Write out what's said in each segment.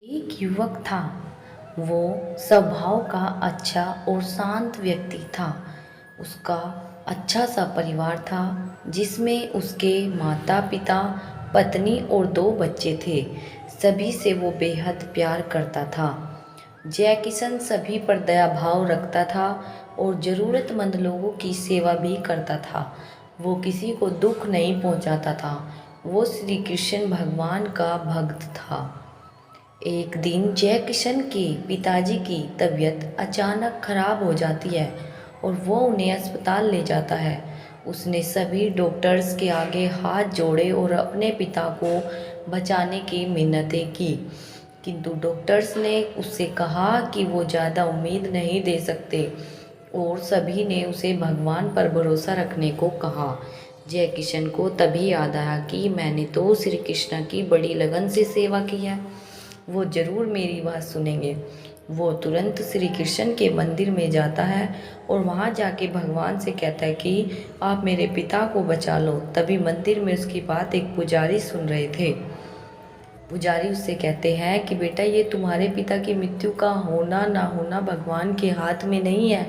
एक युवक था। वो स्वभाव का अच्छा और शांत व्यक्ति था। उसका अच्छा सा परिवार था जिसमें उसके माता पिता, पत्नी और दो बच्चे थे। सभी से वो बेहद प्यार करता था। जय किशन सभी पर दया भाव रखता था और ज़रूरतमंद लोगों की सेवा भी करता था। वो किसी को दुख नहीं पहुंचाता था। वो श्री कृष्ण भगवान का भक्त था। एक दिन जय किशन के पिताजी की तबीयत अचानक खराब हो जाती है और वो उन्हें अस्पताल ले जाता है। उसने सभी डॉक्टर्स के आगे हाथ जोड़े और अपने पिता को बचाने की मिन्नतें की, किंतु डॉक्टर्स ने उससे कहा कि वो ज़्यादा उम्मीद नहीं दे सकते और सभी ने उसे भगवान पर भरोसा रखने को कहा। जय किशन को तभी याद आया कि मैंने तो श्री कृष्ण की बड़ी लगन से सेवा की है, वो ज़रूर मेरी बात सुनेंगे। वो तुरंत श्री कृष्ण के मंदिर में जाता है और वहाँ जाके भगवान से कहता है कि आप मेरे पिता को बचा लो। तभी मंदिर में उसकी बात एक पुजारी सुन रहे थे। पुजारी उससे कहते हैं कि बेटा, ये तुम्हारे पिता की मृत्यु का होना ना होना भगवान के हाथ में नहीं है।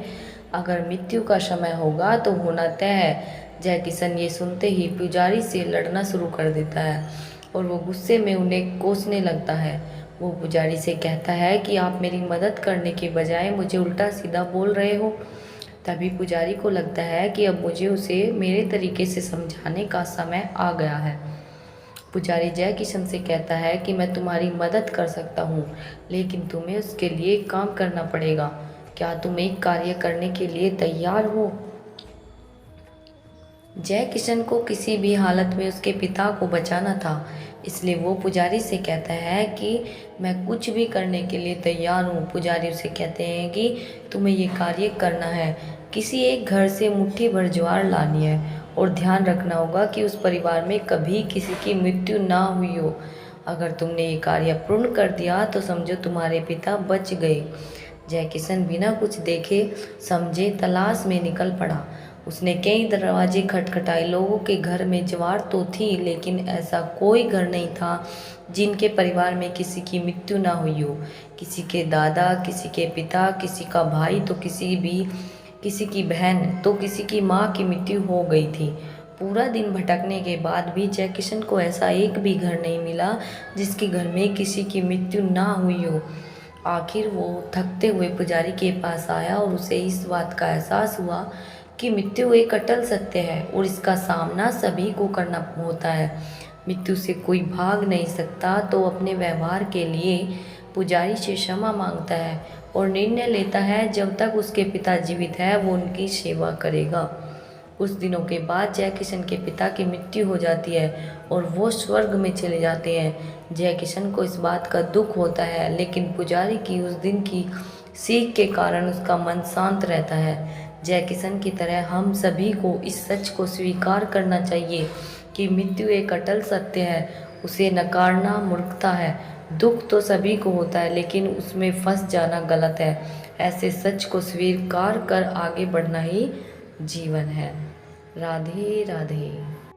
अगर मृत्यु का समय होगा तो होना तय है। जय किशन ये सुनते ही पुजारी से लड़ना शुरू कर देता है और वो गुस्से में उन्हें कोसने लगता है। वो पुजारी से कहता है कि आप मेरी मदद करने के बजाय मुझे उल्टा सीधा बोल रहे हो। तभी पुजारी को लगता है कि अब मुझे उसे मेरे तरीके से समझाने का समय आ गया है। पुजारी जय किशन से कहता है कि मैं तुम्हारी मदद कर सकता हूँ, लेकिन तुम्हें उसके लिए एक काम करना पड़ेगा। क्या तुम एक कार्य करने के लिए तैयार हो? जय किशन को किसी भी हालत में उसके पिता को बचाना था, इसलिए वो पुजारी से कहता है कि मैं कुछ भी करने के लिए तैयार हूँ। पुजारी उसे कहते हैं कि तुम्हें ये कार्य करना है, किसी एक घर से मुट्ठी भर ज्वार लानी है और ध्यान रखना होगा कि उस परिवार में कभी किसी की मृत्यु ना हुई हो। अगर तुमने ये कार्य पूर्ण कर दिया तो समझो तुम्हारे पिता बच गए। जय किशन बिना कुछ देखे समझे तलाश में निकल पड़ा। उसने कई दरवाजे खटखटाए। लोगों के घर में ज्वार तो थी, लेकिन ऐसा कोई घर नहीं था जिनके परिवार में किसी की मृत्यु ना हुई हो। किसी के दादा, किसी के पिता, किसी का भाई तो किसी की बहन तो किसी की माँ की मृत्यु हो गई थी। पूरा दिन भटकने के बाद भी जय किशन को ऐसा एक भी घर नहीं मिला जिसके घर में किसी की मृत्यु ना हुई हो। आखिर वो थकते हुए पुजारी के पास आया और उसे इस बात का एहसास हुआ कि मृत्यु एक अटल सत्य है और इसका सामना सभी को करना होता है। मृत्यु से कोई भाग नहीं सकता, तो अपने व्यवहार के लिए पुजारी से क्षमा मांगता है और निर्णय लेता है जब तक उसके पिता जीवित है वो उनकी सेवा करेगा। कुछ दिनों के बाद जय किशन के पिता की मृत्यु हो जाती है और वो स्वर्ग में चले जाते हैं। जय किशन को इस बात का दुख होता है, लेकिन पुजारी की उस दिन की सीख के कारण उसका मन शांत रहता है। जय किशन की तरह हम सभी को इस सच को स्वीकार करना चाहिए कि मृत्यु एक अटल सत्य है। उसे नकारना मूर्खता है। दुख तो सभी को होता है, लेकिन उसमें फंस जाना गलत है। ऐसे सच को स्वीकार कर आगे बढ़ना ही जीवन है। राधे राधे।